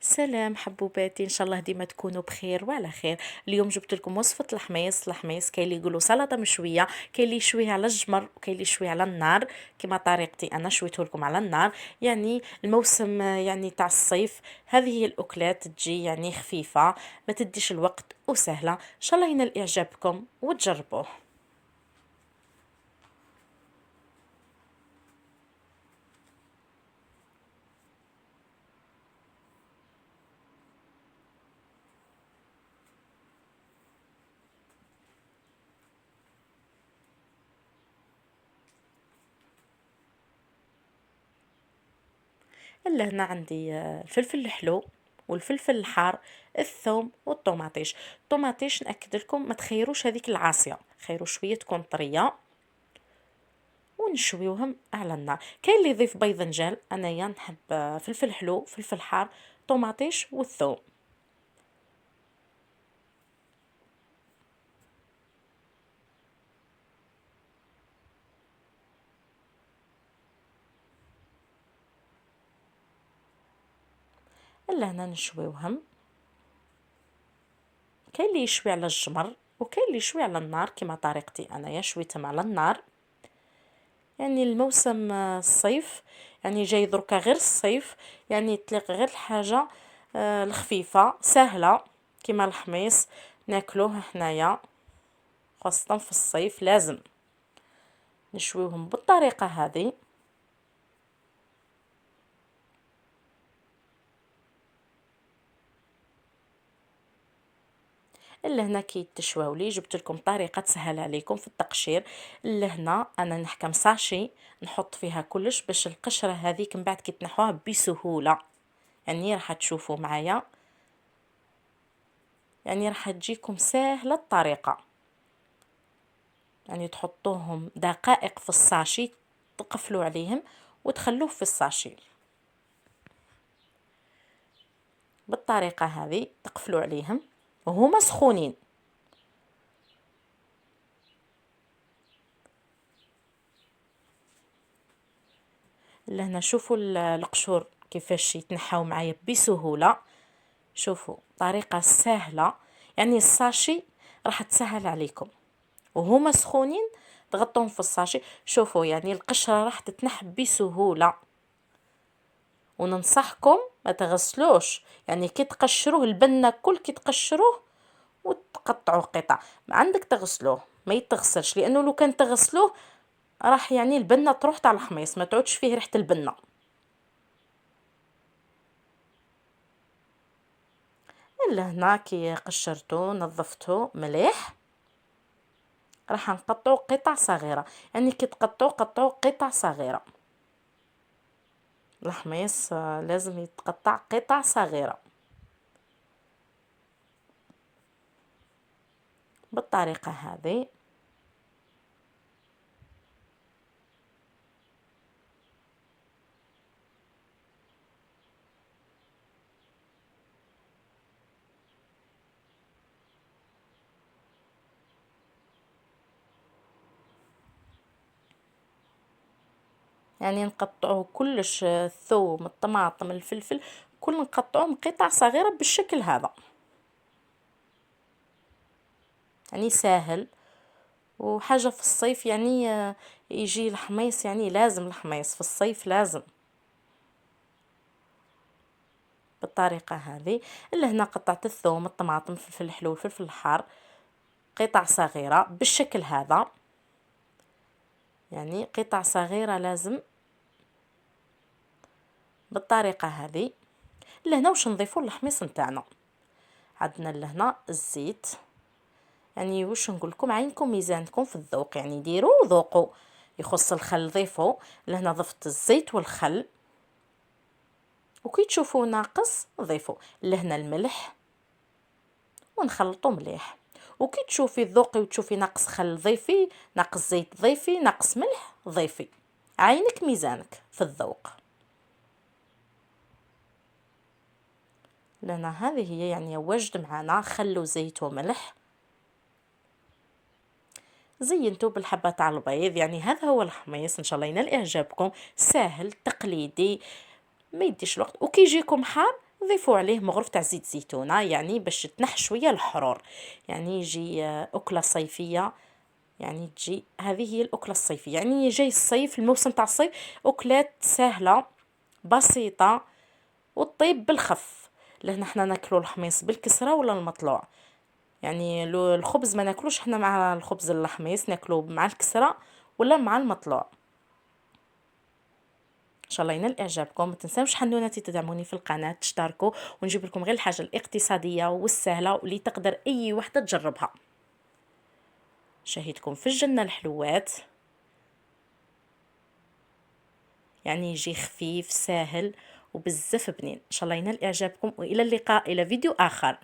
سلام حبوباتي، ان شاء الله ديما تكونوا بخير وعلى خير. اليوم جبت لكم وصفه الحميص كاين اللي يقولوا سلطه مشويه، كاين اللي يشويها على الجمر وكاين اللي يشويها على النار. كما طريقتي انا شويته لكم على النار. يعني الموسم يعني تاع الصيف، هذه هي الاكلات تجي يعني خفيفه، ما تديش الوقت وسهله. ان شاء الله ينال اعجابكم وتجربوه. إلا هنا عندي الفلفل الحلو والفلفل الحار، الثوم والطوماطيش. الطوماطيش نأكد لكم ما تخيروش هذيك العاصية، خيروا شوية تكون طرية ونشويوهم على النار. كاين اللي يضيف باذنجان، انايا نحب فلفل حلو فلفل حار طوماطيش والثوم. إلا هنا نشويوهم. كاين اللي يشوي على الجمر وكاين اللي يشوي على النار كما طريقتي انايا شويتهم على النار. يعني الموسم الصيف، يعني جاي دركا غير الصيف، يعني تليق غير الحاجة الخفيفة سهلة كما الحميص ناكلوه حنايا، خاصة في الصيف لازم نشويوهم بالطريقة هذه. إلا هنا كي تشواو لي جبت لكم طريقة تسهل عليكم في التقشير. إلا هنا أنا نحكم ساشي نحط فيها كلش باش القشرة هذيك من بعد كي تنحوها بسهولة، يعني راح تشوفوا معايا، يعني راح تجيكم سهلة الطريقة. يعني تحطوهم دقائق في الساشي، تقفلوا عليهم وتخلوه في الساشي بالطريقة هذه، تقفلوا عليهم وهما سخونين. لهنا شوفوا القشور كيفاش يتنحاو معايا بسهولة. شوفوا طريقة سهلة، يعني الساشي راح تسهل عليكم وهما سخونين، تغطوهم في الساشي. شوفوا يعني القشرة راح تتنح بسهولة. وننصحكم ما تغسلوش، يعني كي تقشروه البنة كل كي تقشروه وتقطعوا قطع ما عندك تغسلوه، ما يتغسلش، لانه لو كان تغسلوه راح يعني البنة تروح تاع الحميص ما تعودش فيه ريحة البنة. الا هنا كي قشرته نظفته مليح، راح نقطعو قطع صغيرة، يعني كي تقطعو قطعو قطع صغيرة. الحميص لازم يتقطع قطع صغيرة بالطريقة هذه. يعني نقطعوه كلش، الثوم الطماطم الفلفل كل نقطعوهم قطع صغيرة بالشكل هذا. يعني ساهل وحاجة في الصيف، يعني يجي الحميص، يعني لازم الحميص في الصيف لازم بالطريقة هذه. إلا هنا قطعت الثوم الطماطم الفلفل الحلو الفلفل الحار قطع صغيرة بالشكل هذا، يعني قطع صغيرة لازم بالطريقة هذه. لهنا واش نضيفو للحميص نتاعنا، عندنا لهنا الزيت، يعني واش نقول لكم عينكم ميزانكم في الذوق، يعني ديروا وذوقوا. يخص الخل ضيفوا، لهنا ضفت الزيت والخل، وكي تشوفوا ناقص ضيفوا. لهنا الملح ونخلطوا مليح، وكي تشوفي ذوقي وتشوفي ناقص خل ضيفي، ناقص زيت ضيفي، ناقص ملح ضيفي، عينك ميزانك في الذوق. لأن هذه هي يعني وجد معنا خل وزيت وملح. زينته بالحبة تاع البيض، يعني هذا هو الحميص. ان شاء الله ينال اعجابكم، ساهل تقليدي ما يديش الوقت، وكي يجيكم حار نضيفوا عليه مغرف تاع زيت زيتونه، يعني باش تنح شويه الحرور، يعني يجي اكله صيفيه، يعني تجي هذه هي الاكله الصيفيه، يعني جاي الصيف، الموسم تاع الصيف، اكلات سهله بسيطه وطيب بالخف. لهنا حنا ناكلو الحميص بالكسره ولا المطلوع، يعني الخبز ما ناكلوش حنا مع الخبز الحميص، ناكلو مع الكسره ولا مع المطلوع. ان شاء الله ينال اعجابكم، ما تنساوش حنوناتي تدعموني في القناه، تشتركوا، ونجيب لكم غير الحاجه الاقتصاديه والسهله واللي تقدر اي وحده تجربها. شهيتكم في الجنه الحلوات، يعني يجي خفيف ساهل وبزاف بنين. ان شاء الله ينال اعجابكم، والى اللقاء الى فيديو اخر.